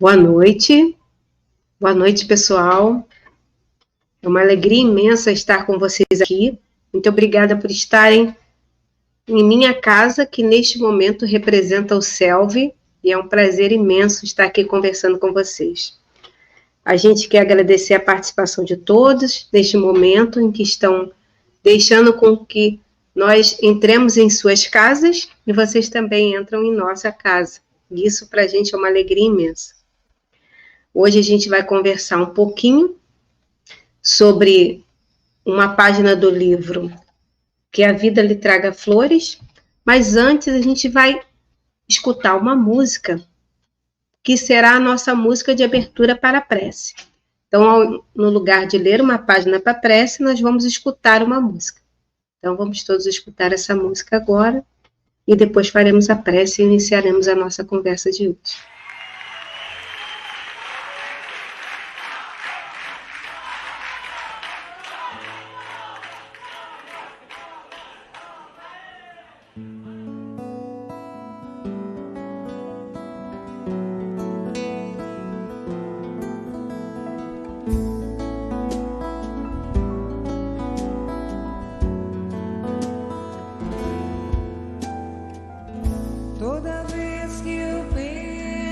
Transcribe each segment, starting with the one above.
Boa noite pessoal. É uma alegria imensa estar com vocês aqui. Muito obrigada por estarem em minha casa, que neste momento representa o Selvi, e é um prazer imenso estar aqui conversando com vocês. A gente quer agradecer a participação de todos neste momento em que estão deixando com que nós entremos em suas casas e vocês também entram em nossa casa. E isso para a gente é uma alegria imensa. Hoje a gente vai conversar um pouquinho sobre uma página do livro Que a Vida Lhe Traga Flores, mas antes a gente vai escutar uma música que será a nossa música de abertura para a prece. Então, no lugar de ler uma página para a prece, nós vamos escutar uma música. Então, vamos todos escutar essa música agora e depois faremos a prece e iniciaremos a nossa conversa de hoje. Toda vez que eu penso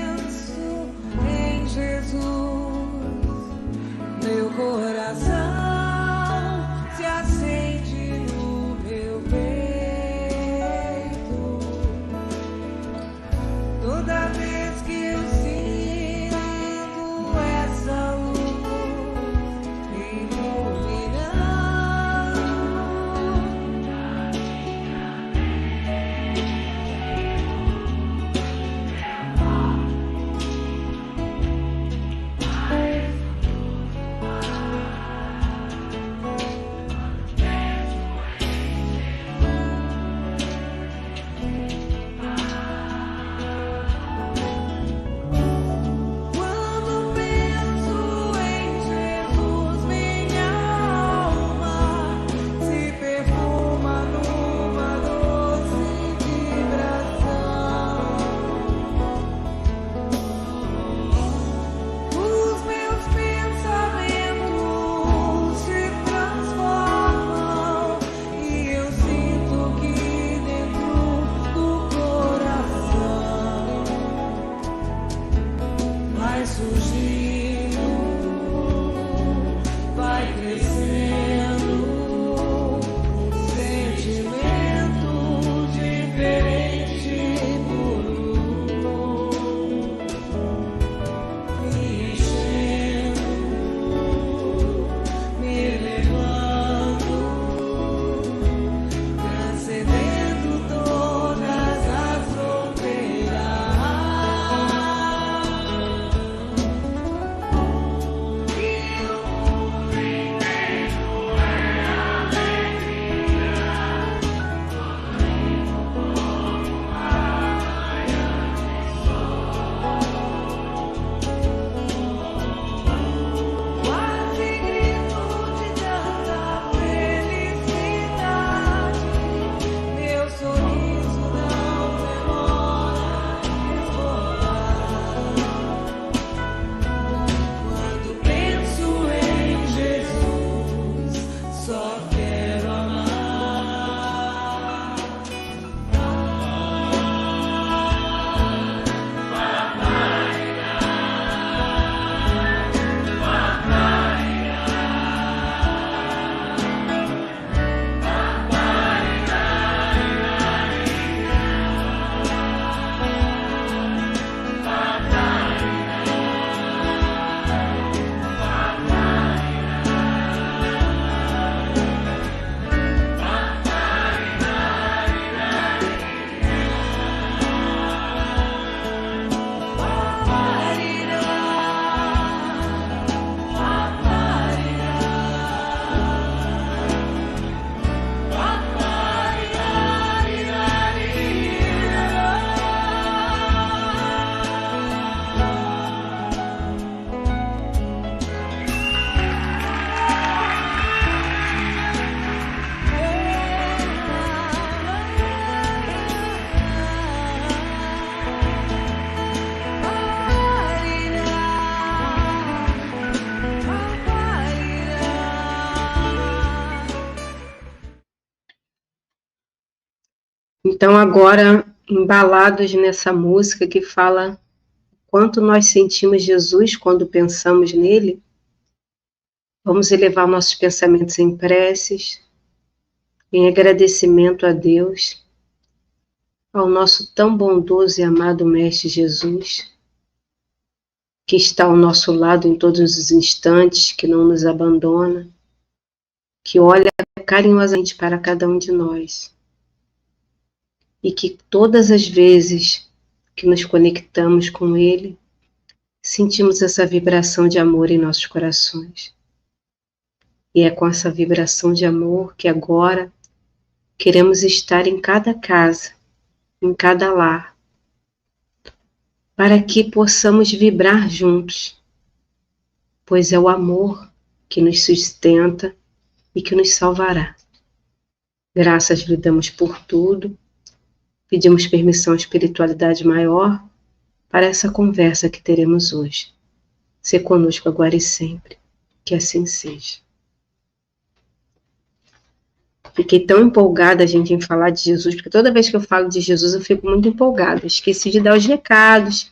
Então, agora, embalados nessa música que fala quanto nós sentimos Jesus quando pensamos nele, vamos elevar nossos pensamentos em preces, em agradecimento a Deus, ao nosso tão bondoso e amado Mestre Jesus, que está ao nosso lado em todos os instantes, que não nos abandona, que olha carinhosamente para cada um de nós, e que todas as vezes que nos conectamos com Ele, sentimos essa vibração de amor em nossos corações. E é com essa vibração de amor que agora queremos estar em cada casa, em cada lar, para que possamos vibrar juntos, pois é o amor que nos sustenta e que nos salvará. Graças lhe damos por tudo, pedimos permissão à espiritualidade maior para essa conversa que teremos hoje. Ser conosco agora e sempre, que assim seja. Fiquei tão empolgada, gente, em falar de Jesus, porque toda vez que eu falo de Jesus eu fico muito empolgada. Esqueci de dar os recados,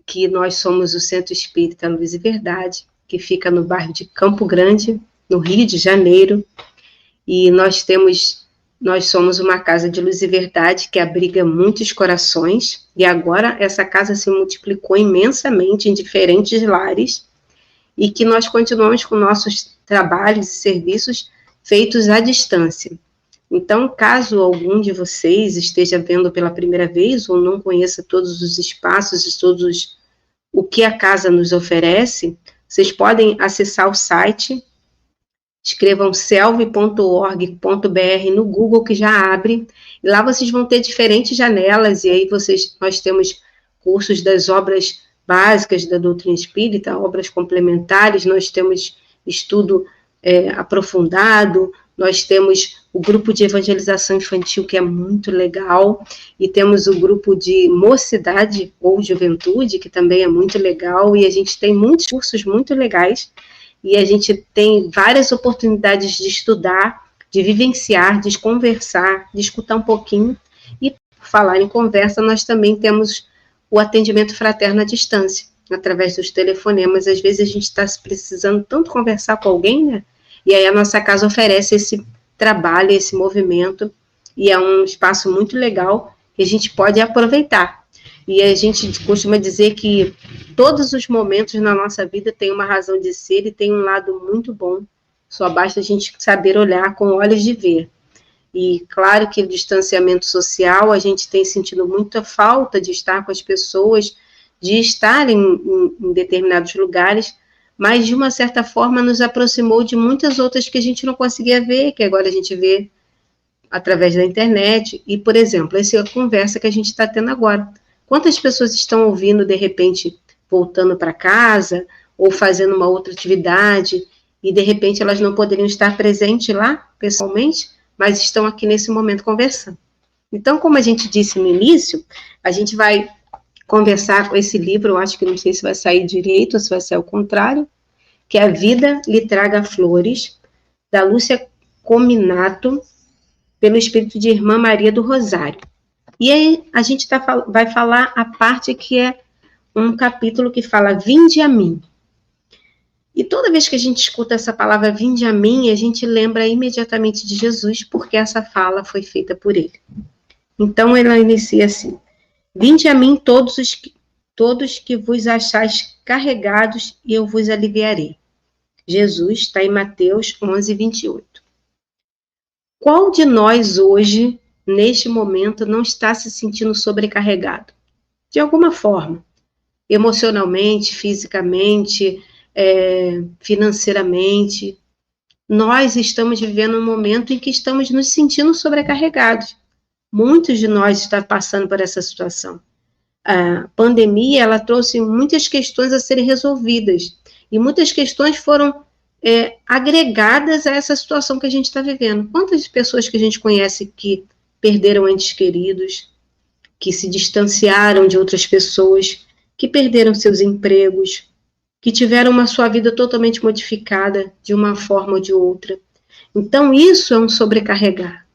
que nós somos o Centro Espírita Luz e Verdade, que fica no bairro de Campo Grande, no Rio de Janeiro, e nós somos uma casa de luz e verdade que abriga muitos corações, e agora essa casa se multiplicou imensamente em diferentes lares, e que nós continuamos com nossos trabalhos e serviços feitos à distância. Então, caso algum de vocês esteja vendo pela primeira vez ou não conheça todos os espaços e o que a casa nos oferece, vocês podem acessar o site, escrevam celv.org.br no Google, que já abre, e lá vocês vão ter diferentes janelas, e aí nós temos cursos das obras básicas da doutrina espírita, obras complementares, nós temos estudo aprofundado, nós temos o grupo de evangelização infantil, que é muito legal, e temos o grupo de mocidade ou juventude, que também é muito legal, e a gente tem muitos cursos muito legais, e a gente tem várias oportunidades de estudar, de vivenciar, de conversar, de escutar um pouquinho, e por falar em conversa, nós também temos o atendimento fraterno à distância, através dos telefonemas. Às vezes a gente está precisando tanto conversar com alguém, né? E aí a nossa casa oferece esse trabalho, esse movimento, e é um espaço muito legal que a gente pode aproveitar. E a gente costuma dizer que todos os momentos na nossa vida têm uma razão de ser e tem um lado muito bom, só basta a gente saber olhar com olhos de ver. E claro que o distanciamento social, a gente tem sentido muita falta de estar com as pessoas, de estar em determinados lugares, mas de uma certa forma nos aproximou de muitas outras que a gente não conseguia ver, que agora a gente vê através da internet. E, por exemplo, essa é a conversa que a gente está tendo agora. Quantas pessoas estão ouvindo, de repente, voltando para casa, ou fazendo uma outra atividade, e de repente elas não poderiam estar presentes lá, pessoalmente, mas estão aqui nesse momento conversando. Então, como a gente disse no início, a gente vai conversar com esse livro, eu acho que não sei se vai sair direito ou se vai sair ao contrário, que é A Vida Lhe Traga Flores, da Lúcia Cominato, pelo espírito de Irmã Maria do Rosário. E aí a gente vai falar a parte que é um capítulo que fala Vinde a mim. E toda vez que a gente escuta essa palavra Vinde a mim, a gente lembra imediatamente de Jesus, porque essa fala foi feita por ele. Então ela inicia assim: Vinde a mim todos que vos achais carregados, e eu vos aliviarei. Jesus está em Mateus 11, 28. Qual de nós hoje, neste momento, não está se sentindo sobrecarregado? De alguma forma. Emocionalmente, fisicamente, financeiramente. Nós estamos vivendo um momento em que estamos nos sentindo sobrecarregados. Muitos de nós estão passando por essa situação. A pandemia, ela trouxe muitas questões a serem resolvidas, e muitas questões foram agregadas a essa situação que a gente está vivendo. Quantas pessoas que a gente conhece que perderam entes queridos, que se distanciaram de outras pessoas, que perderam seus empregos, que tiveram uma sua vida totalmente modificada de uma forma ou de outra. Então, isso é um sobrecarregar.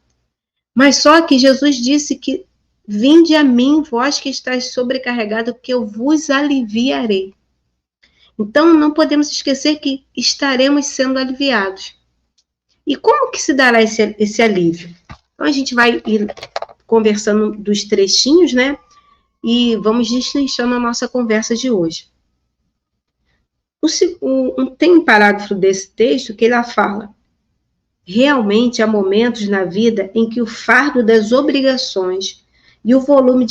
Mas só que Jesus disse que vinde a mim, vós que estáis sobrecarregados, que eu vos aliviarei. Então, não podemos esquecer que estaremos sendo aliviados. E como que se dará esse alívio? Então, a gente vai ir conversando dos trechinhos, né? E vamos destrinchando a nossa conversa de hoje. Tem um parágrafo desse texto que ele fala: realmente há momentos na vida em que o fardo das obrigações e o volume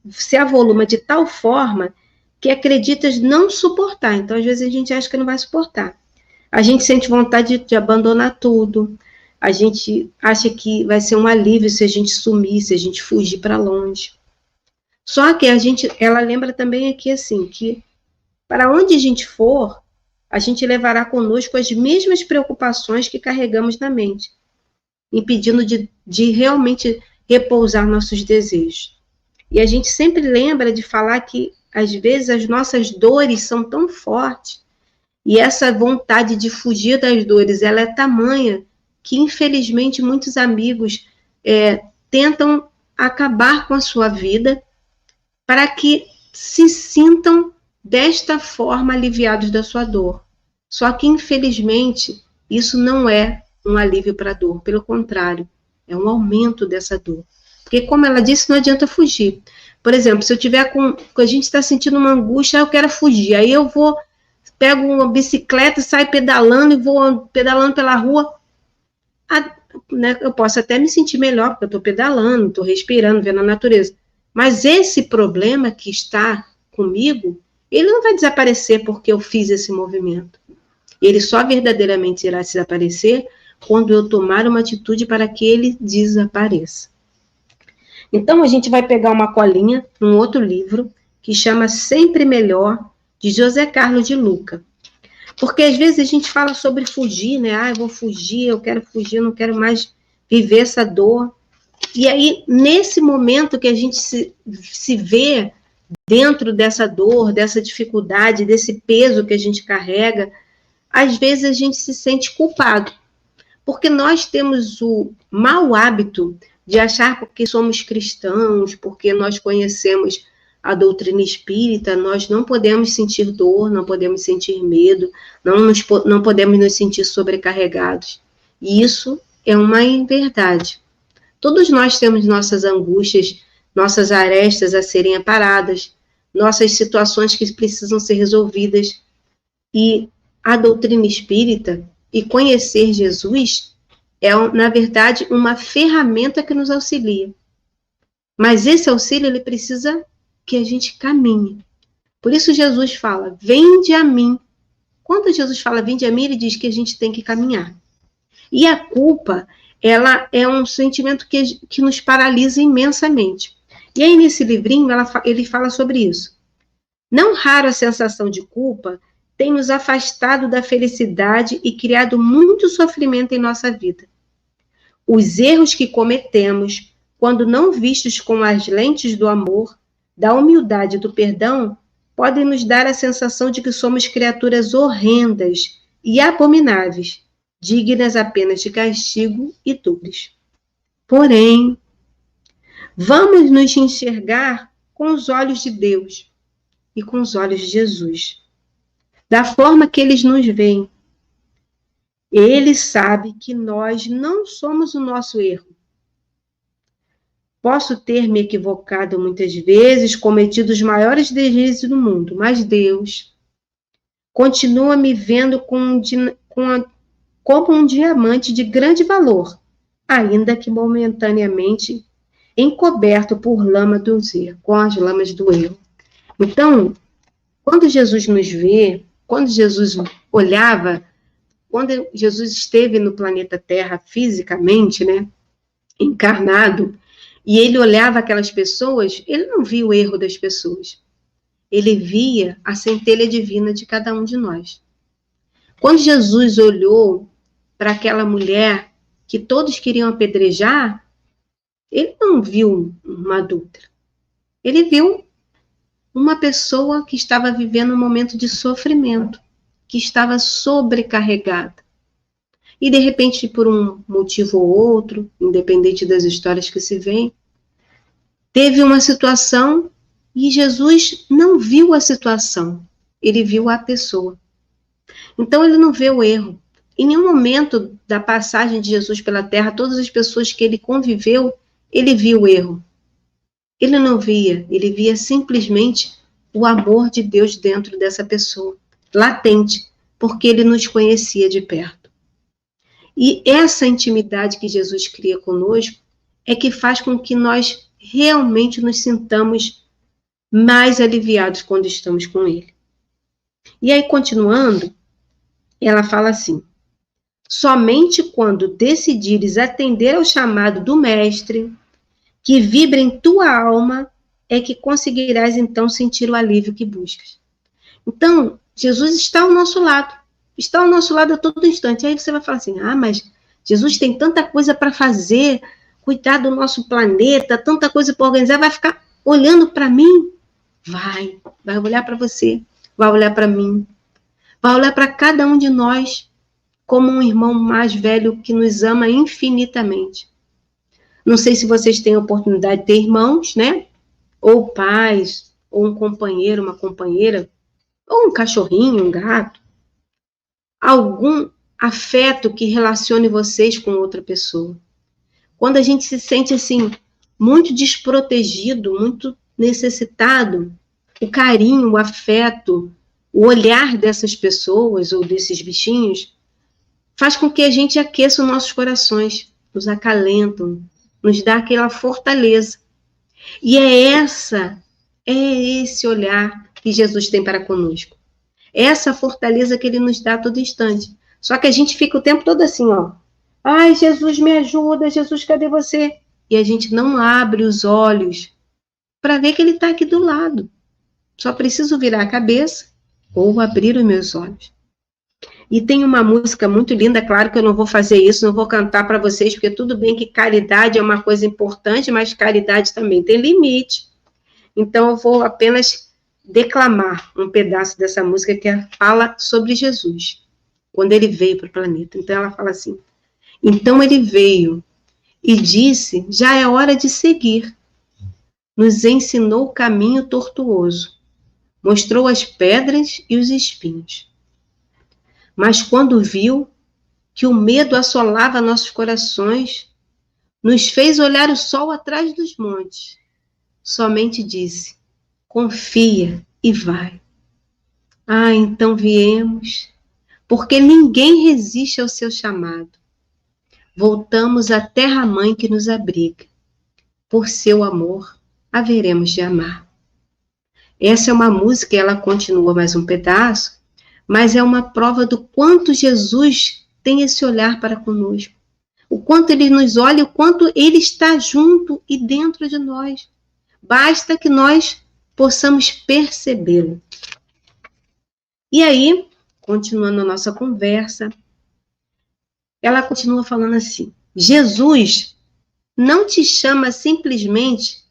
se avoluma de tal forma que acreditas não suportar. Então, às vezes, a gente acha que não vai suportar. A gente sente vontade de abandonar tudo. A gente acha que vai ser um alívio se a gente sumir, se a gente fugir para longe. Só que ela lembra também aqui assim, que para onde a gente for, a gente levará conosco as mesmas preocupações que carregamos na mente, impedindo de realmente repousar nossos desejos. E a gente sempre lembra de falar que, às vezes, as nossas dores são tão fortes, e essa vontade de fugir das dores, ela é tamanha, que, infelizmente, muitos amigos tentam acabar com a sua vida para que se sintam desta forma aliviados da sua dor. Só que, infelizmente, isso não é um alívio para a dor, pelo contrário, é um aumento dessa dor. Porque, como ela disse, não adianta fugir. Por exemplo, se eu tiver a gente está sentindo uma angústia, eu quero fugir, aí eu pego uma bicicleta, saio pedalando e vou pedalando pela rua, né, eu posso até me sentir melhor, porque eu estou pedalando, estou respirando, vendo a natureza. Mas esse problema que está comigo, ele não vai desaparecer porque eu fiz esse movimento. Ele só verdadeiramente irá desaparecer quando eu tomar uma atitude para que ele desapareça. Então, a gente vai pegar uma colinha, um outro livro, que chama Sempre Melhor, de José Carlos de Luca. Porque, às vezes, a gente fala sobre fugir, né? Eu vou fugir, eu quero fugir, eu não quero mais viver essa dor. E aí, nesse momento que a gente se vê dentro dessa dor, dessa dificuldade, desse peso que a gente carrega, às vezes a gente se sente culpado. Porque nós temos o mau hábito de achar porque somos cristãos, porque nós conhecemos a doutrina espírita, nós não podemos sentir dor, não podemos sentir medo, não podemos nos sentir sobrecarregados. E isso é uma inverdade. Todos nós temos nossas angústias, nossas arestas a serem aparadas, nossas situações que precisam ser resolvidas. E a doutrina espírita e conhecer Jesus é, na verdade, uma ferramenta que nos auxilia. Mas esse auxílio, ele precisa que a gente caminhe. Por isso Jesus fala, vinde a mim. Quando Jesus fala, vinde a mim, ele diz que a gente tem que caminhar. E a culpa, ela é um sentimento que nos paralisa imensamente. E aí, nesse livrinho, ele fala sobre isso. Não raro a sensação de culpa tem nos afastado da felicidade e criado muito sofrimento em nossa vida. Os erros que cometemos, quando não vistos com as lentes do amor, da humildade e do perdão, podem nos dar a sensação de que somos criaturas horrendas e abomináveis, dignas apenas de castigo e dores. Porém, vamos nos enxergar com os olhos de Deus e com os olhos de Jesus, da forma que eles nos veem. Ele sabe que nós não somos o nosso erro. Posso ter me equivocado muitas vezes, cometido os maiores deslizes do mundo, mas Deus continua me vendo como um diamante de grande valor, ainda que momentaneamente encoberto por lama dos erros, com as lamas do erro. Então, quando Jesus nos vê, quando Jesus olhava, quando Jesus esteve no planeta Terra fisicamente, né, encarnado, e ele olhava aquelas pessoas, ele não via o erro das pessoas. Ele via a centelha divina de cada um de nós. Quando Jesus olhou para aquela mulher que todos queriam apedrejar, ele não viu uma adúltera. Ele viu uma pessoa que estava vivendo um momento de sofrimento, que estava sobrecarregada. E, de repente, por um motivo ou outro, independente das histórias que se veem, teve uma situação e Jesus não viu a situação, ele viu a pessoa. Então, ele não vê o erro. Em nenhum momento da passagem de Jesus pela terra, todas as pessoas que ele conviveu, ele viu o erro. Ele não via, ele via simplesmente o amor de Deus dentro dessa pessoa, latente, porque ele nos conhecia de perto. E essa intimidade que Jesus cria conosco é que faz com que nós realmente nos sintamos mais aliviados quando estamos com ele. E aí, continuando, ela fala assim: somente quando decidires atender ao chamado do Mestre, que vibra em tua alma, é que conseguirás então sentir o alívio que buscas. Então, Jesus está ao nosso lado a todo instante. Aí você vai falar assim: ah, mas Jesus tem tanta coisa para fazer, cuidar do nosso planeta, tanta coisa para organizar, vai ficar olhando para mim? Vai olhar para você, vai olhar para mim, vai olhar para cada um de nós como um irmão mais velho que nos ama infinitamente. Não sei se vocês têm a oportunidade de ter irmãos, né? Ou pais, ou um companheiro, uma companheira, ou um cachorrinho, um gato. Algum afeto que relacione vocês com outra pessoa. Quando a gente se sente assim, muito desprotegido, muito necessitado, o carinho, o afeto, o olhar dessas pessoas ou desses bichinhos faz com que a gente aqueça os nossos corações, nos acalentam, nos dá aquela fortaleza. E é esse olhar que Jesus tem para conosco. Essa fortaleza que ele nos dá a todo instante. Só que a gente fica o tempo todo assim, ó. Ai, Jesus, me ajuda. Jesus, cadê você? E a gente não abre os olhos para ver que ele está aqui do lado. Só preciso virar a cabeça ou abrir os meus olhos. E tem uma música muito linda, claro que eu não vou fazer isso, não vou cantar para vocês, porque tudo bem que caridade é uma coisa importante, mas caridade também tem limite. Então eu vou apenas declamar um pedaço dessa música que fala sobre Jesus, quando ele veio para o planeta. Então ela fala assim: então ele veio e disse, já é hora de seguir. Nos ensinou o caminho tortuoso, mostrou as pedras e os espinhos. Mas quando viu que o medo assolava nossos corações, nos fez olhar o sol atrás dos montes. Somente disse: confia e vai. Ah, então viemos, porque ninguém resiste ao seu chamado. Voltamos à terra-mãe que nos abriga. Por seu amor, haveremos de amar. Essa é uma música, ela continua mais um pedaço, mas é uma prova do quanto Jesus tem esse olhar para conosco. O quanto ele nos olha, o quanto ele está junto e dentro de nós. Basta que nós possamos percebê-lo. E aí, continuando a nossa conversa, ela continua falando assim: Jesus não te chama simplesmente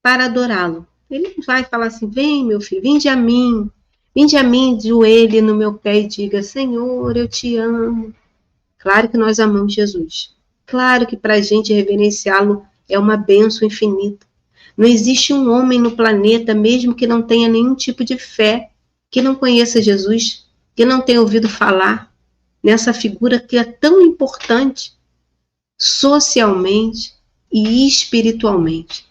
para adorá-lo. Ele vai falar assim: vem, meu filho, vinde a mim, joelhe no meu pé e diga: Senhor, eu te amo. Claro que nós amamos Jesus. Claro que para a gente reverenciá-lo é uma bênção infinita. Não existe um homem no planeta, mesmo que não tenha nenhum tipo de fé, que não conheça Jesus, que não tenha ouvido falar nessa figura que é tão importante socialmente e espiritualmente.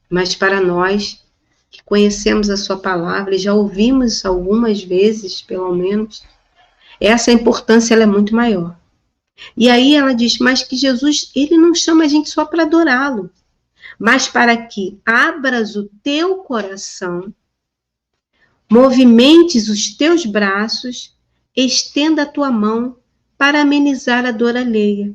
Mas para nós, que conhecemos a sua palavra e já ouvimos algumas vezes, pelo menos, essa importância ela é muito maior. E aí ela diz, mas que Jesus, ele não chama a gente só para adorá-lo, mas para que abras o teu coração, movimentes os teus braços, estenda a tua mão para amenizar a dor alheia,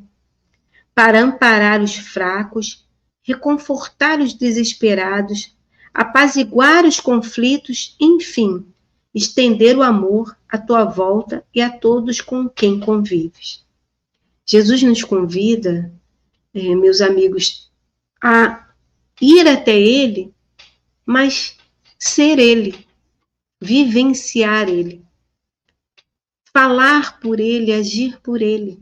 para amparar os fracos, reconfortar os desesperados, apaziguar os conflitos, enfim, estender o amor à tua volta e a todos com quem convives. Jesus nos convida, meus amigos, a ir até ele, mas ser ele, vivenciar ele, falar por ele, agir por ele.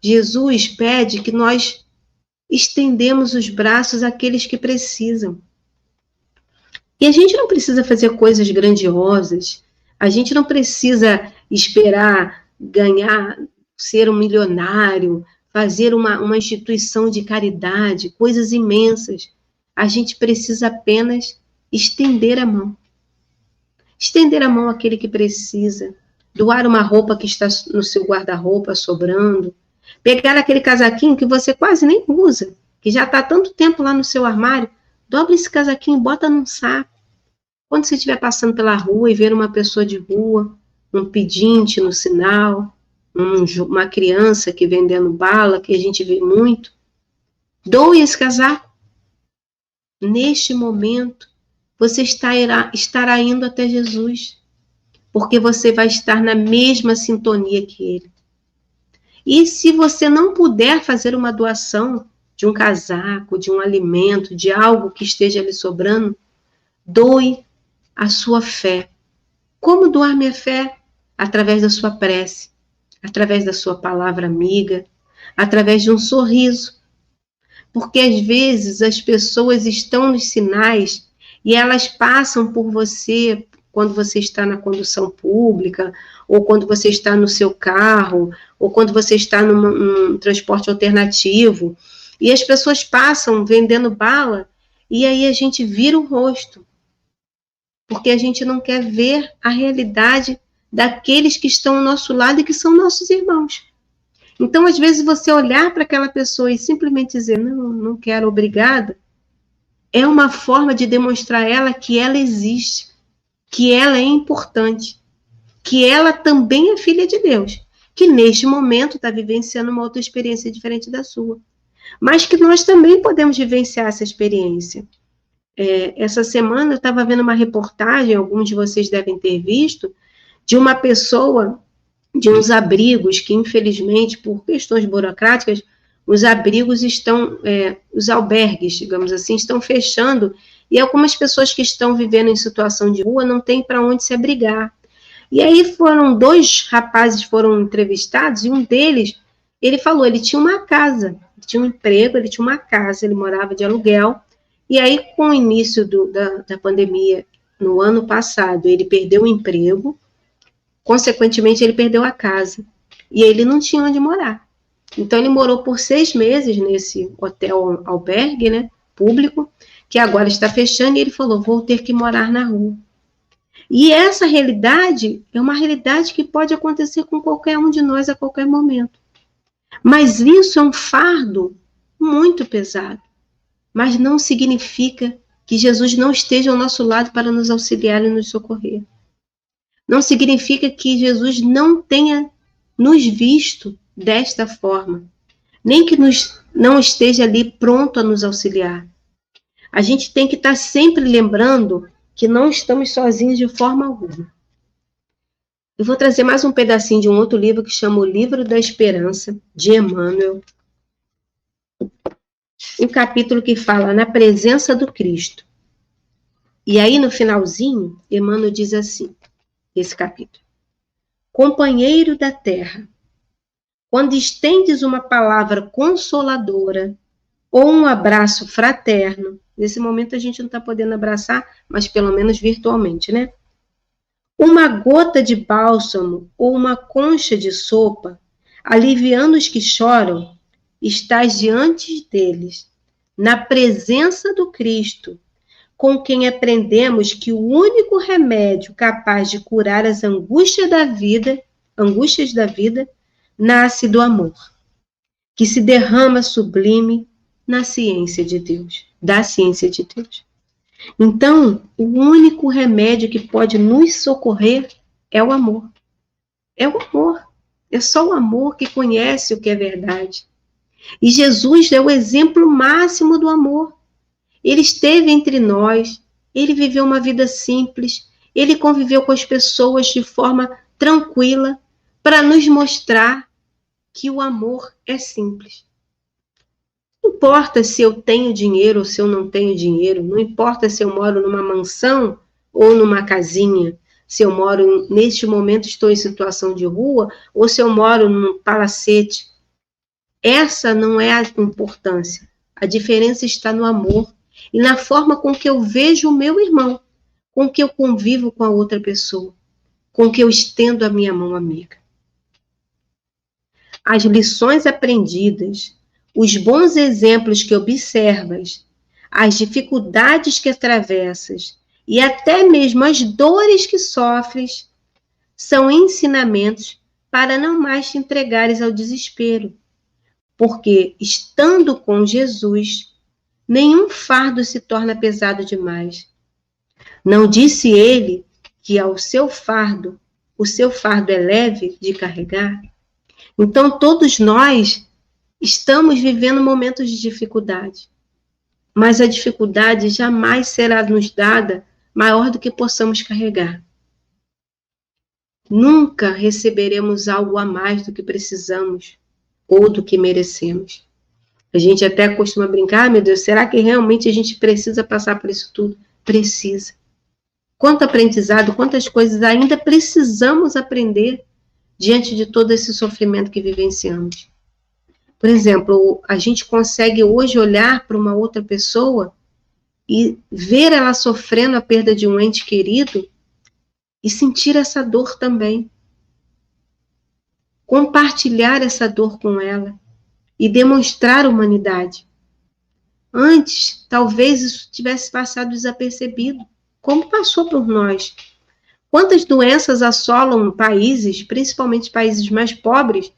Jesus pede que nós estendemos os braços àqueles que precisam. E a gente não precisa fazer coisas grandiosas, a gente não precisa esperar ganhar, ser um milionário, fazer uma instituição de caridade, coisas imensas. A gente precisa apenas estender a mão. Estender a mão àquele que precisa, doar uma roupa que está no seu guarda-roupa sobrando, pegar aquele casaquinho que você quase nem usa, que já está há tanto tempo lá no seu armário, dobra esse casaquinho e bota num saco. Quando você estiver passando pela rua e ver uma pessoa de rua, um pedinte no sinal, uma criança que vendendo bala, que a gente vê muito, doe esse casaco. Neste momento, você estará indo até Jesus, porque você vai estar na mesma sintonia que Ele. E se você não puder fazer uma doação de um casaco, de um alimento, de algo que esteja lhe sobrando, doe a sua fé. Como doar minha fé? Através da sua prece, através da sua palavra amiga, através de um sorriso. Porque às vezes as pessoas estão nos sinais e elas passam por você quando você está na condução pública, ou quando você está no seu carro, ou quando você está num transporte alternativo, e as pessoas passam vendendo bala, e aí a gente vira o rosto, porque a gente não quer ver a realidade daqueles que estão ao nosso lado e que são nossos irmãos. Então, às vezes, você olhar para aquela pessoa e simplesmente dizer, não quero, obrigada, é uma forma de demonstrar a ela que ela existe, que ela é importante, que ela também é filha de Deus, que neste momento está vivenciando uma outra experiência diferente da sua, mas que nós também podemos vivenciar essa experiência. Essa semana eu estava vendo uma reportagem, alguns de vocês devem ter visto, de uma pessoa, de uns abrigos que, infelizmente, por questões burocráticas, os abrigos estão, os albergues, digamos assim, estão fechando, e algumas pessoas que estão vivendo em situação de rua não têm para onde se abrigar. E aí dois rapazes foram entrevistados, e um deles, ele falou, ele tinha uma casa, ele tinha um emprego, ele tinha uma casa, ele morava de aluguel, e aí com o início da pandemia, no ano passado, ele perdeu o emprego, consequentemente ele perdeu a casa, e ele não tinha onde morar. Então ele morou por 6 meses nesse hotel albergue, né, público, que agora está fechando, e ele falou, vou ter que morar na rua. E essa realidade é uma realidade que pode acontecer com qualquer um de nós a qualquer momento. Mas isso é um fardo muito pesado. Mas não significa que Jesus não esteja ao nosso lado para nos auxiliar e nos socorrer. Não significa que Jesus não tenha nos visto desta forma, nem que não esteja ali pronto a nos auxiliar. A gente tem que estar sempre lembrando que não estamos sozinhos de forma alguma. Eu vou trazer mais um pedacinho de um outro livro que chama O Livro da Esperança, de Emmanuel. Um capítulo que fala na presença do Cristo. E aí, no finalzinho, Emmanuel diz assim, esse capítulo. Companheiro da terra, quando estendes uma palavra consoladora ou um abraço fraterno, nesse momento a gente não está podendo abraçar, mas pelo menos virtualmente, né? Uma gota de bálsamo ou uma concha de sopa, aliviando os que choram, estás diante deles, na presença do Cristo, com quem aprendemos que o único remédio capaz de curar as angústias da vida, nasce do amor, que se derrama sublime na ciência de Deus, da ciência de Deus. Então, o único remédio que pode nos socorrer é o amor. É o amor. É só o amor que conhece o que é verdade. E Jesus é o exemplo máximo do amor. Ele esteve entre nós, ele viveu uma vida simples, ele conviveu com as pessoas de forma tranquila, para nos mostrar que o amor é simples. Não importa se eu tenho dinheiro ou se eu não tenho dinheiro, não importa se eu moro numa mansão ou numa casinha, se eu moro, neste momento estou em situação de rua, ou se eu moro num palacete. Essa não é a importância. A diferença está no amor e na forma com que eu vejo o meu irmão, com que eu convivo com a outra pessoa, com que eu estendo a minha mão amiga. As lições aprendidas, os bons exemplos que observas, as dificuldades que atravessas e até mesmo as dores que sofres são ensinamentos para não mais te entregares ao desespero, porque estando com Jesus, nenhum fardo se torna pesado demais. Não disse ele que o seu fardo é leve de carregar? Então, todos nós estamos vivendo momentos de dificuldade, mas a dificuldade jamais será nos dada maior do que possamos carregar. Nunca receberemos algo a mais do que precisamos ou do que merecemos. A gente até costuma brincar, meu Deus, será que realmente a gente precisa passar por isso tudo? Precisa. Quanto aprendizado, quantas coisas ainda precisamos aprender diante de todo esse sofrimento que vivenciamos. Por exemplo, a gente consegue hoje olhar para uma outra pessoa e ver ela sofrendo a perda de um ente querido e sentir essa dor também. Compartilhar essa dor com ela e demonstrar humanidade. Antes, talvez isso tivesse passado desapercebido, como passou por nós. Quantas doenças assolam países, principalmente países mais pobres,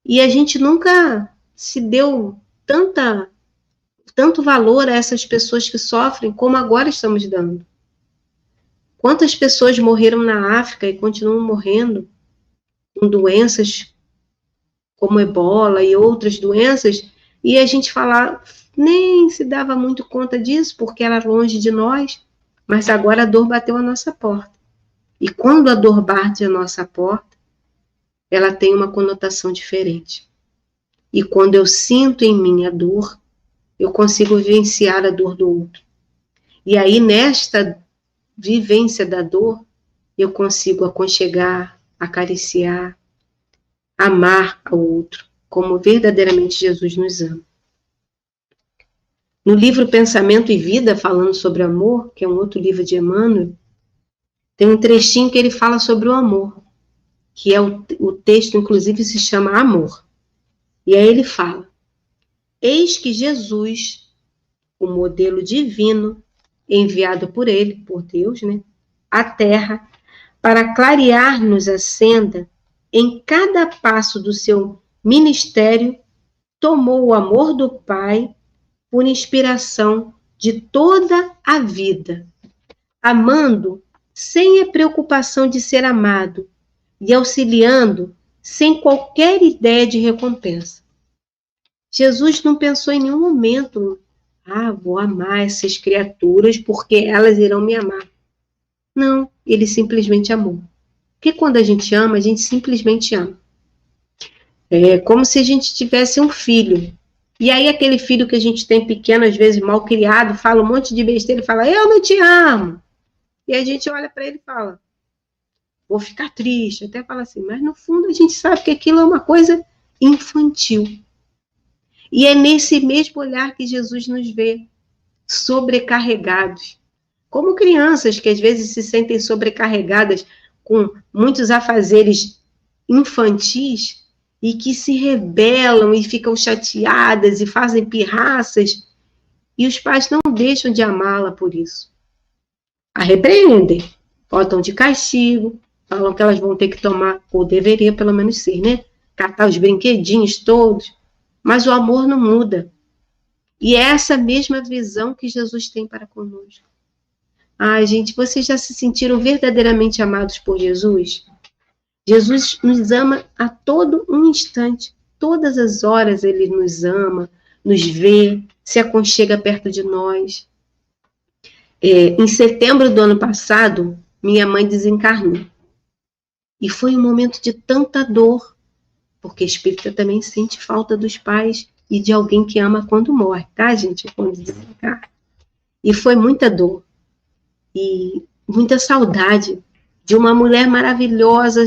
e a gente nunca se deu tanto valor a essas pessoas que sofrem como agora estamos dando. Quantas pessoas morreram na África e continuam morrendo com doenças como ebola e outras doenças, e a gente nem se dava muito conta disso, porque era longe de nós, mas agora a dor bateu à nossa porta. E quando a dor bate à nossa porta, ela tem uma conotação diferente. E quando eu sinto em mim a dor, eu consigo vivenciar a dor do outro. E aí, nesta vivência da dor, eu consigo aconchegar, acariciar, amar ao outro, como verdadeiramente Jesus nos ama. No livro Pensamento e Vida, falando sobre amor, que é um outro livro de Emmanuel, tem um trechinho que ele fala sobre o amor, que é o texto, inclusive, se chama Amor. E aí ele fala: eis que Jesus, o modelo divino, enviado por ele, por Deus, à Terra, para clarear-nos a senda, em cada passo do seu ministério, tomou o amor do Pai por inspiração de toda a vida, amando sem a preocupação de ser amado e auxiliando sem qualquer ideia de recompensa. Jesus não pensou em nenhum momento, vou amar essas criaturas porque elas irão me amar. Não, ele simplesmente amou. Porque quando a gente ama, a gente simplesmente ama. É como se a gente tivesse um filho. E aí aquele filho que a gente tem pequeno, às vezes mal criado, fala um monte de besteira e fala, eu não te amo. E a gente olha para ele e fala, vou ficar triste. Até fala assim, mas no fundo a gente sabe que aquilo é uma coisa infantil. E é nesse mesmo olhar que Jesus nos vê, sobrecarregados. Como crianças que às vezes se sentem sobrecarregadas com muitos afazeres infantis e que se rebelam e ficam chateadas e fazem pirraças, e os pais não deixam de amá-la por isso. A repreendem, botam de castigo, falam que elas vão ter que tomar, ou deveria pelo menos ser, catar os brinquedinhos todos, mas o amor não muda. E é essa mesma visão que Jesus tem para conosco. Gente, vocês já se sentiram verdadeiramente amados por Jesus? Jesus nos ama a todo um instante. Todas as horas ele nos ama, nos vê, se aconchega perto de nós. Em setembro do ano passado, minha mãe desencarnou. E foi um momento de tanta dor, porque a espírita também sente falta dos pais e de alguém que ama quando morre, tá, gente? Quando desencarna. E foi muita dor. E muita saudade de uma mulher maravilhosa,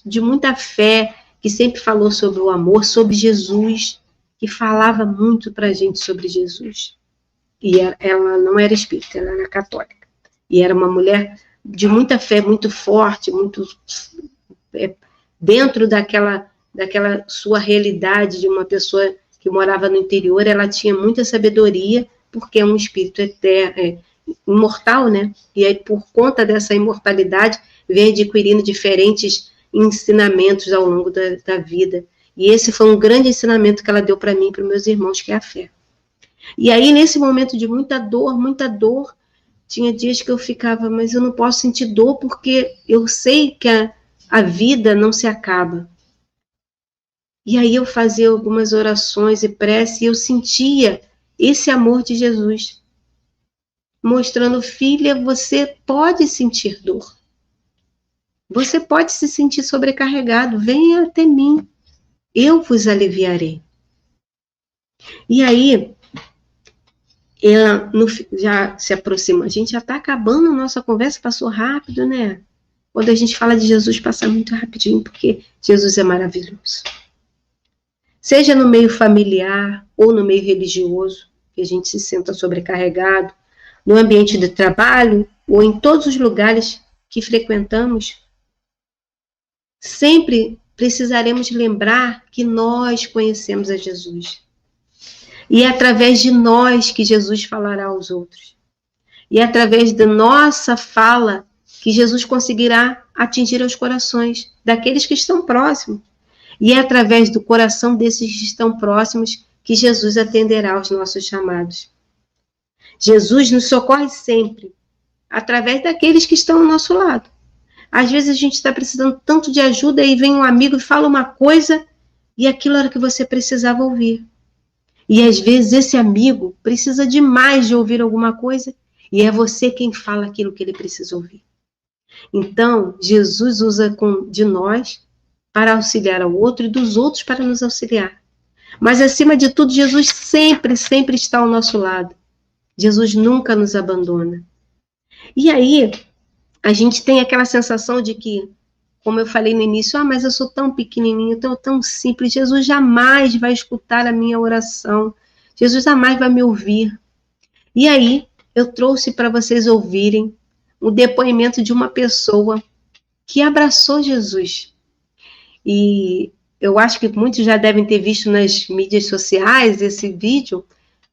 de muita fé, que sempre falou sobre o amor, sobre Jesus, que falava muito para a gente sobre Jesus. E ela não era espírita, ela era católica. E era uma mulher de muita fé, muito forte, muito dentro daquela sua realidade de uma pessoa que morava no interior. Ela tinha muita sabedoria, porque é um espírito eterno, imortal, né? E aí, por conta dessa imortalidade, vem adquirindo diferentes ensinamentos ao longo da vida. E esse foi um grande ensinamento que ela deu para mim e para os meus irmãos, que é a fé. E aí, nesse momento de muita dor, tinha dias que eu ficava, mas eu não posso sentir dor porque eu sei que a vida não se acaba. E aí eu fazia algumas orações e prece e eu sentia esse amor de Jesus, mostrando, filha, você pode sentir dor. Você pode se sentir sobrecarregado, venha até mim, eu vos aliviarei. E aí, ela já se aproxima, a gente já está acabando a nossa conversa, passou rápido, né? Quando a gente fala de Jesus, passa muito rapidinho, porque Jesus é maravilhoso. Seja no meio familiar ou no meio religioso, que a gente se senta sobrecarregado, no ambiente de trabalho ou em todos os lugares que frequentamos, sempre precisaremos lembrar que nós conhecemos a Jesus. E é através de nós que Jesus falará aos outros. E é através da nossa fala que Jesus conseguirá atingir os corações daqueles que estão próximos. E é através do coração desses que estão próximos que Jesus atenderá aos nossos chamados. Jesus nos socorre sempre, através daqueles que estão ao nosso lado. Às vezes a gente está precisando tanto de ajuda e vem um amigo e fala uma coisa e aquilo era o que você precisava ouvir. E às vezes esse amigo precisa demais de ouvir alguma coisa e é você quem fala aquilo que ele precisa ouvir. Então, Jesus usa de nós para auxiliar ao outro e dos outros para nos auxiliar. Mas, acima de tudo, Jesus sempre está ao nosso lado. Jesus nunca nos abandona. E aí, a gente tem aquela sensação de que, como eu falei no início, mas eu sou tão pequenininho, tão simples, Jesus jamais vai escutar a minha oração, Jesus jamais vai me ouvir. E aí, eu trouxe para vocês ouvirem o depoimento de uma pessoa que abraçou Jesus. E eu acho que muitos já devem ter visto nas mídias sociais esse vídeo,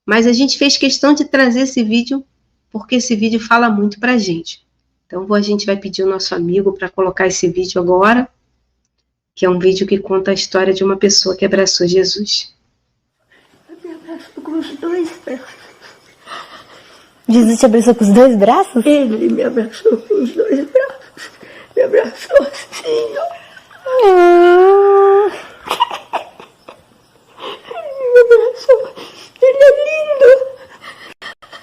mas a gente fez questão de trazer esse vídeo porque esse vídeo fala muito para a gente. Então a gente vai pedir o nosso amigo para colocar esse vídeo agora, que é um vídeo que conta a história de uma pessoa que abraçou Jesus. Eu me abraço com os dois braços. Jesus te abraçou com os dois braços? Ele me abraçou com os dois braços. Me abraçou assim, ó. Ele me abraçou. Ele é lindo.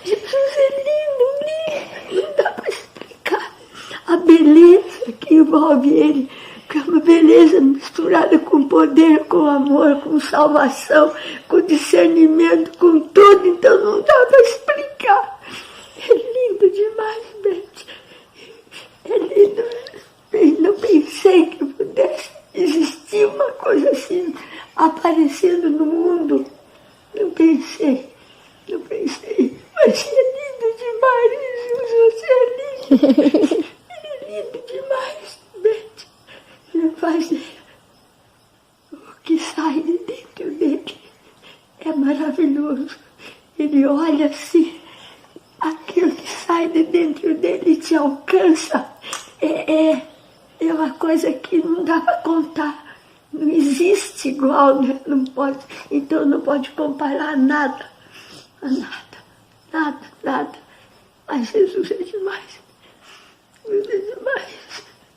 Jesus é lindo, lindo. Não dá para explicar a beleza que envolve ele. Que é uma beleza misturada com poder, com amor, com salvação, com discernimento, com tudo. Então não dá para explicar. É lindo demais, Beth. É lindo. Eu não pensei que pudesse existir uma coisa assim aparecendo no mundo. Não pensei. Mas é lindo demais, Jesus. Você é lindo. É lindo demais, Beth. Não faz ideia. O que sai de dentro dele é maravilhoso. Ele olha assim, aquilo que sai de dentro dele te alcança. É uma coisa que não dá para contar. Não existe igual, né? Não pode, então não pode comparar nada. Nada. Mas Jesus é demais. Jesus é demais.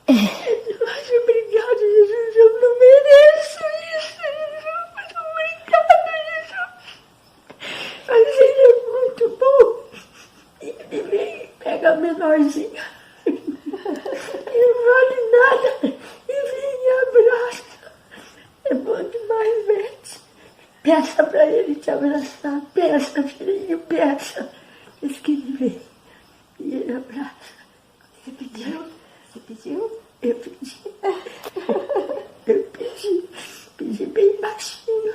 É demais. Obrigado, Jesus. Eu não mereço isso, Jesus. Muito obrigado, Jesus. Mas ele é muito bom. Ele vem e pega a menorzinha. Não vale nada. E vem e abraça. É bom demais, Beth. Peça para ele te abraçar. Peça, filhinho, peça. Diz que ele vem. E ele abraça. Você pediu? Você pediu? Eu pedi. Eu pedi. Pedi bem baixinho.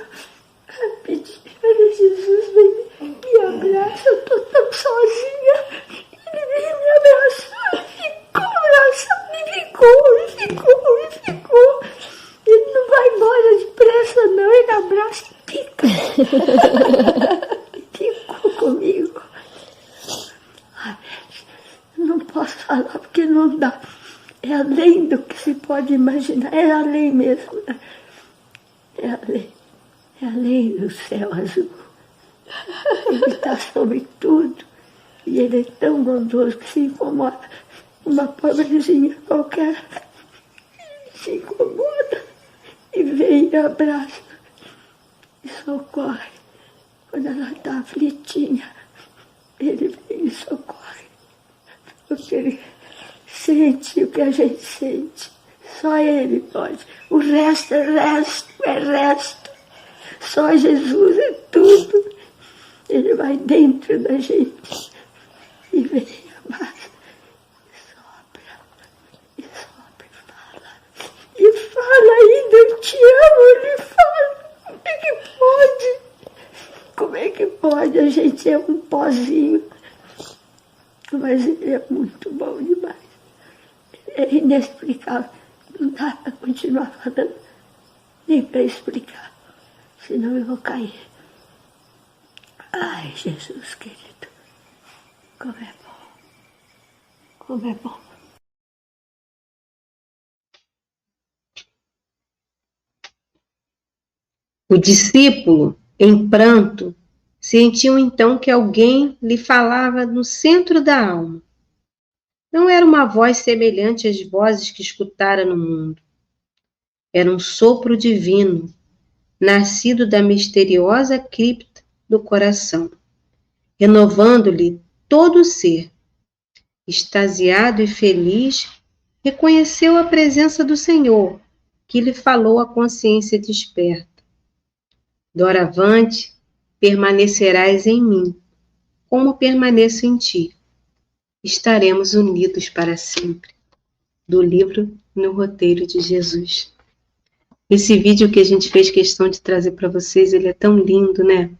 Pedi Olha, Jesus vem me abraça, eu tô tão sozinha. Ele veio me abraçar, ficou abraçado, e ficou. Ele não vai embora depressa não, ele abraça e fica. Ficou comigo. Eu não posso falar porque não dá. É além do que se pode imaginar, é além mesmo. É além do céu azul. Ele está sobre tudo. E ele é tão bondoso que se incomoda. Uma pobrezinha qualquer se incomoda e vem e abraça e socorre. Quando ela está aflitinha, ele vem e socorre. Porque ele sente o que a gente sente. Só ele pode. O resto é resto. Só Jesus é tudo. Ele vai dentro da gente e vem, amassa, e sopra, e fala ainda, eu te amo, ele fala. Como é que pode? A gente é um pozinho, mas ele é muito bom demais. É inexplicável. Não dá para continuar falando, nem para explicar, senão eu vou cair. Ai, Jesus querido, como é bom, como é bom. O discípulo, em pranto, sentiu então que alguém lhe falava no centro da alma. Não era uma voz semelhante às vozes que escutara no mundo. Era um sopro divino, nascido da misteriosa cripta do coração, renovando-lhe todo o ser. Extasiado e feliz, reconheceu a presença do Senhor, que lhe falou a consciência desperta. Doravante, permanecerás em mim, como permaneço em ti. Estaremos unidos para sempre. Do livro No Roteiro de Jesus. Esse vídeo que a gente fez questão de trazer para vocês, ele é tão lindo, né?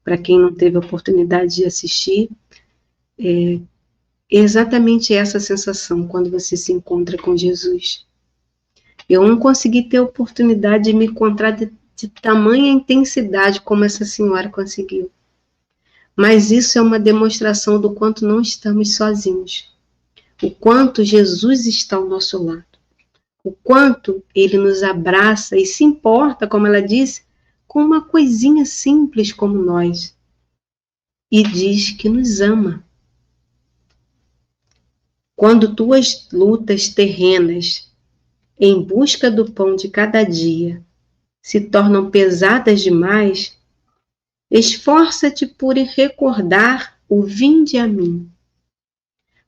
Para quem não teve a oportunidade de assistir, é exatamente essa sensação quando você se encontra com Jesus. Eu não consegui ter a oportunidade de me encontrar de tamanha intensidade como essa senhora conseguiu. Mas isso é uma demonstração do quanto não estamos sozinhos. O quanto Jesus está ao nosso lado. O quanto ele nos abraça e se importa, como ela disse, com uma coisinha simples como nós. E diz que nos ama. Quando tuas lutas terrenas, em busca do pão de cada dia, se tornam pesadas demais, esforça-te por recordar o vinde a mim,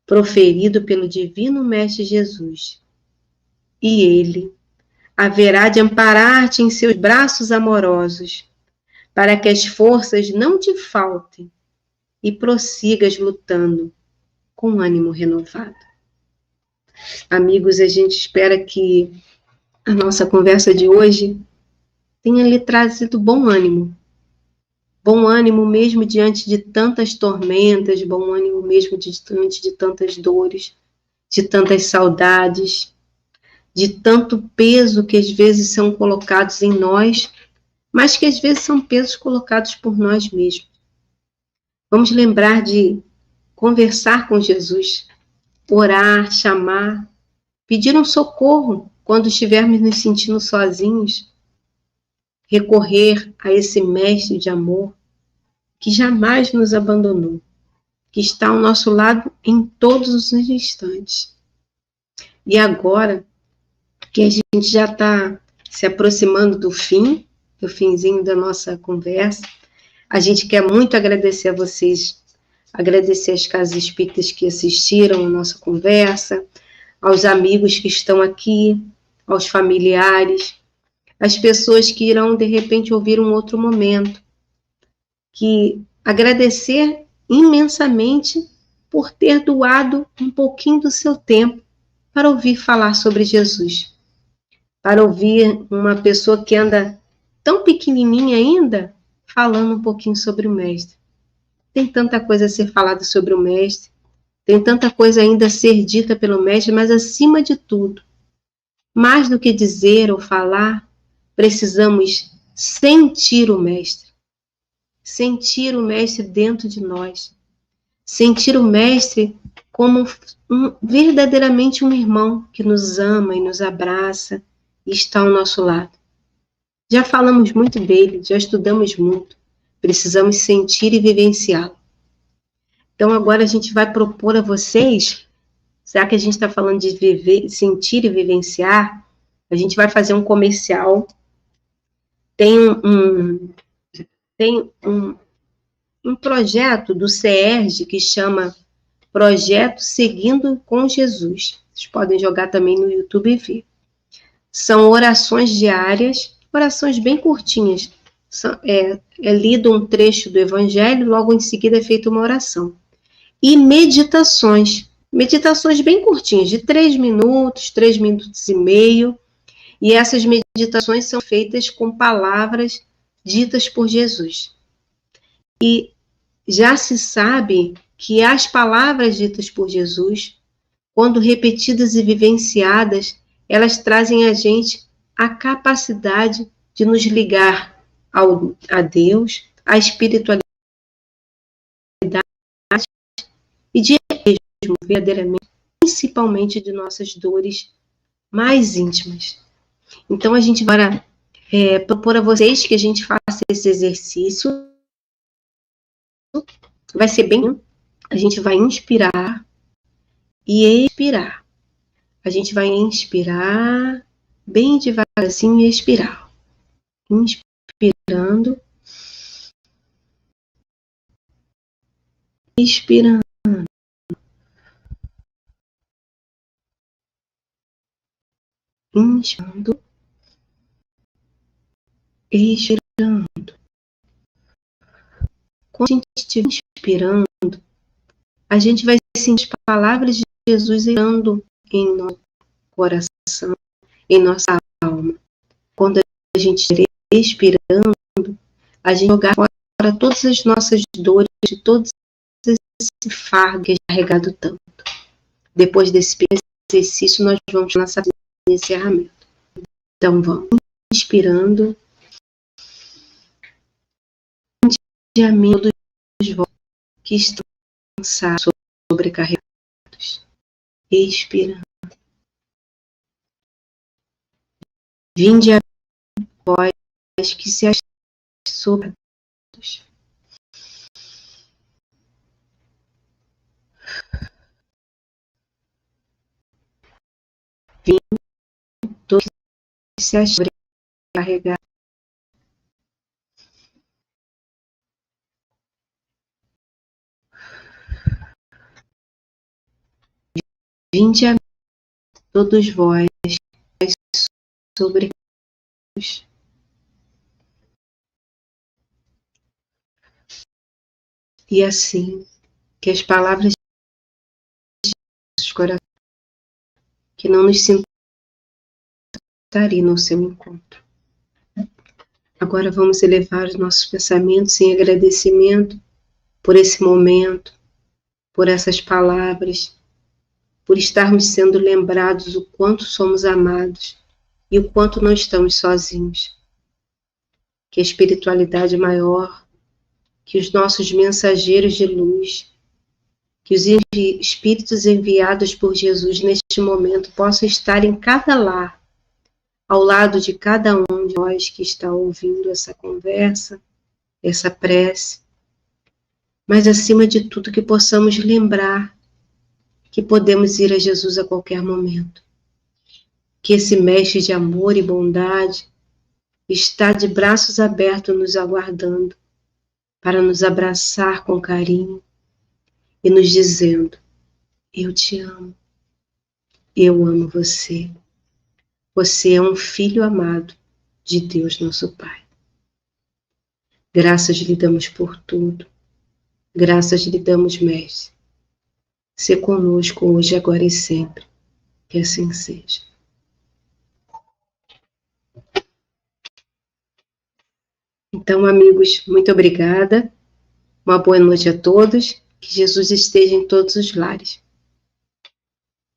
proferido pelo divino Mestre Jesus. E ele haverá de amparar-te em seus braços amorosos, para que as forças não te faltem e prossigas lutando com ânimo renovado. Amigos, a gente espera que a nossa conversa de hoje tenha lhe trazido bom ânimo mesmo diante de tantas tormentas, bom ânimo mesmo diante de tantas dores, de tantas saudades, de tanto peso que às vezes são colocados em nós, mas que às vezes são pesos colocados por nós mesmos. Vamos lembrar de conversar com Jesus, orar, chamar, pedir um socorro quando estivermos nos sentindo sozinhos, recorrer a esse mestre de amor que jamais nos abandonou, que está ao nosso lado em todos os instantes. E agora que a gente já está se aproximando do finzinho da nossa conversa, a gente quer muito agradecer a vocês, agradecer às casas espíritas que assistiram a nossa conversa, aos amigos que estão aqui, aos familiares, às pessoas que irão, de repente, ouvir um outro momento. Que agradecer imensamente por ter doado um pouquinho do seu tempo para ouvir falar sobre Jesus. Para ouvir uma pessoa que anda tão pequenininha ainda, falando um pouquinho sobre o Mestre. Tem tanta coisa a ser falada sobre o Mestre, tem tanta coisa ainda a ser dita pelo Mestre, mas acima de tudo, mais do que dizer ou falar, precisamos sentir o Mestre. Sentir o Mestre dentro de nós. Sentir o Mestre como verdadeiramente um irmão que nos ama e nos abraça e está ao nosso lado. Já falamos muito dele, já estudamos muito. Precisamos sentir e vivenciá-lo. Então agora a gente vai propor a vocês, já que a gente está falando de viver, sentir e vivenciar, a gente vai fazer um comercial. Tem um projeto do CERJ que chama Projeto Seguindo com Jesus. Vocês podem jogar também no YouTube e ver. São orações diárias, orações bem curtinhas. É lido um trecho do Evangelho, logo em seguida é feita uma oração. E meditações bem curtinhas, de 3 minutos, 3 minutos e meio. E essas meditações são feitas com palavras ditas por Jesus. E já se sabe que as palavras ditas por Jesus, quando repetidas e vivenciadas, elas trazem a gente a capacidade de nos ligar a Deus, à espiritualidade e de mesmo, verdadeiramente, principalmente de nossas dores mais íntimas. Então, a gente vai propor a vocês que a gente faça esse exercício. Vai ser bem... A gente vai inspirar e expirar. A gente vai inspirar bem devagarzinho e expirar. Inspirando. Expirando. Inspirando. Expirando. Quando a gente estiver inspirando, a gente vai sentir as palavras de Jesus entrando em nosso coração, em nossa alma. Quando a gente estiver expirando, a gente jogar fora todas as nossas dores, de todo esse fardo que é carregado tanto. Depois desse exercício, nós vamos na nossa encerramento. Então, vamos inspirando. De amigos que estão cansados, sobrecarregados. Expirando. Vinde a vós que se acham sobrecarregados. Vinde todos que se acham sobrecarregados. Vinde a todos vós sobrecarregados. E assim, que as palavras de nossos corações, que não nos sintarem no seu encontro. Agora vamos elevar os nossos pensamentos em agradecimento por esse momento, por essas palavras, por estarmos sendo lembrados o quanto somos amados e o quanto não estamos sozinhos. Que a espiritualidade maior, que os nossos mensageiros de luz, que os espíritos enviados por Jesus neste momento possam estar em cada lar, ao lado de cada um de nós que está ouvindo essa conversa, essa prece, mas acima de tudo que possamos lembrar que podemos ir a Jesus a qualquer momento, que esse mestre de amor e bondade está de braços abertos nos aguardando para nos abraçar com carinho e nos dizendo: eu te amo, eu amo você, você é um filho amado de Deus nosso Pai. Graças lhe damos por tudo, graças lhe damos, mestre. Se conosco hoje, agora e sempre, que assim seja. Então, amigos, muito obrigada. Uma boa noite a todos. Que Jesus esteja em todos os lares.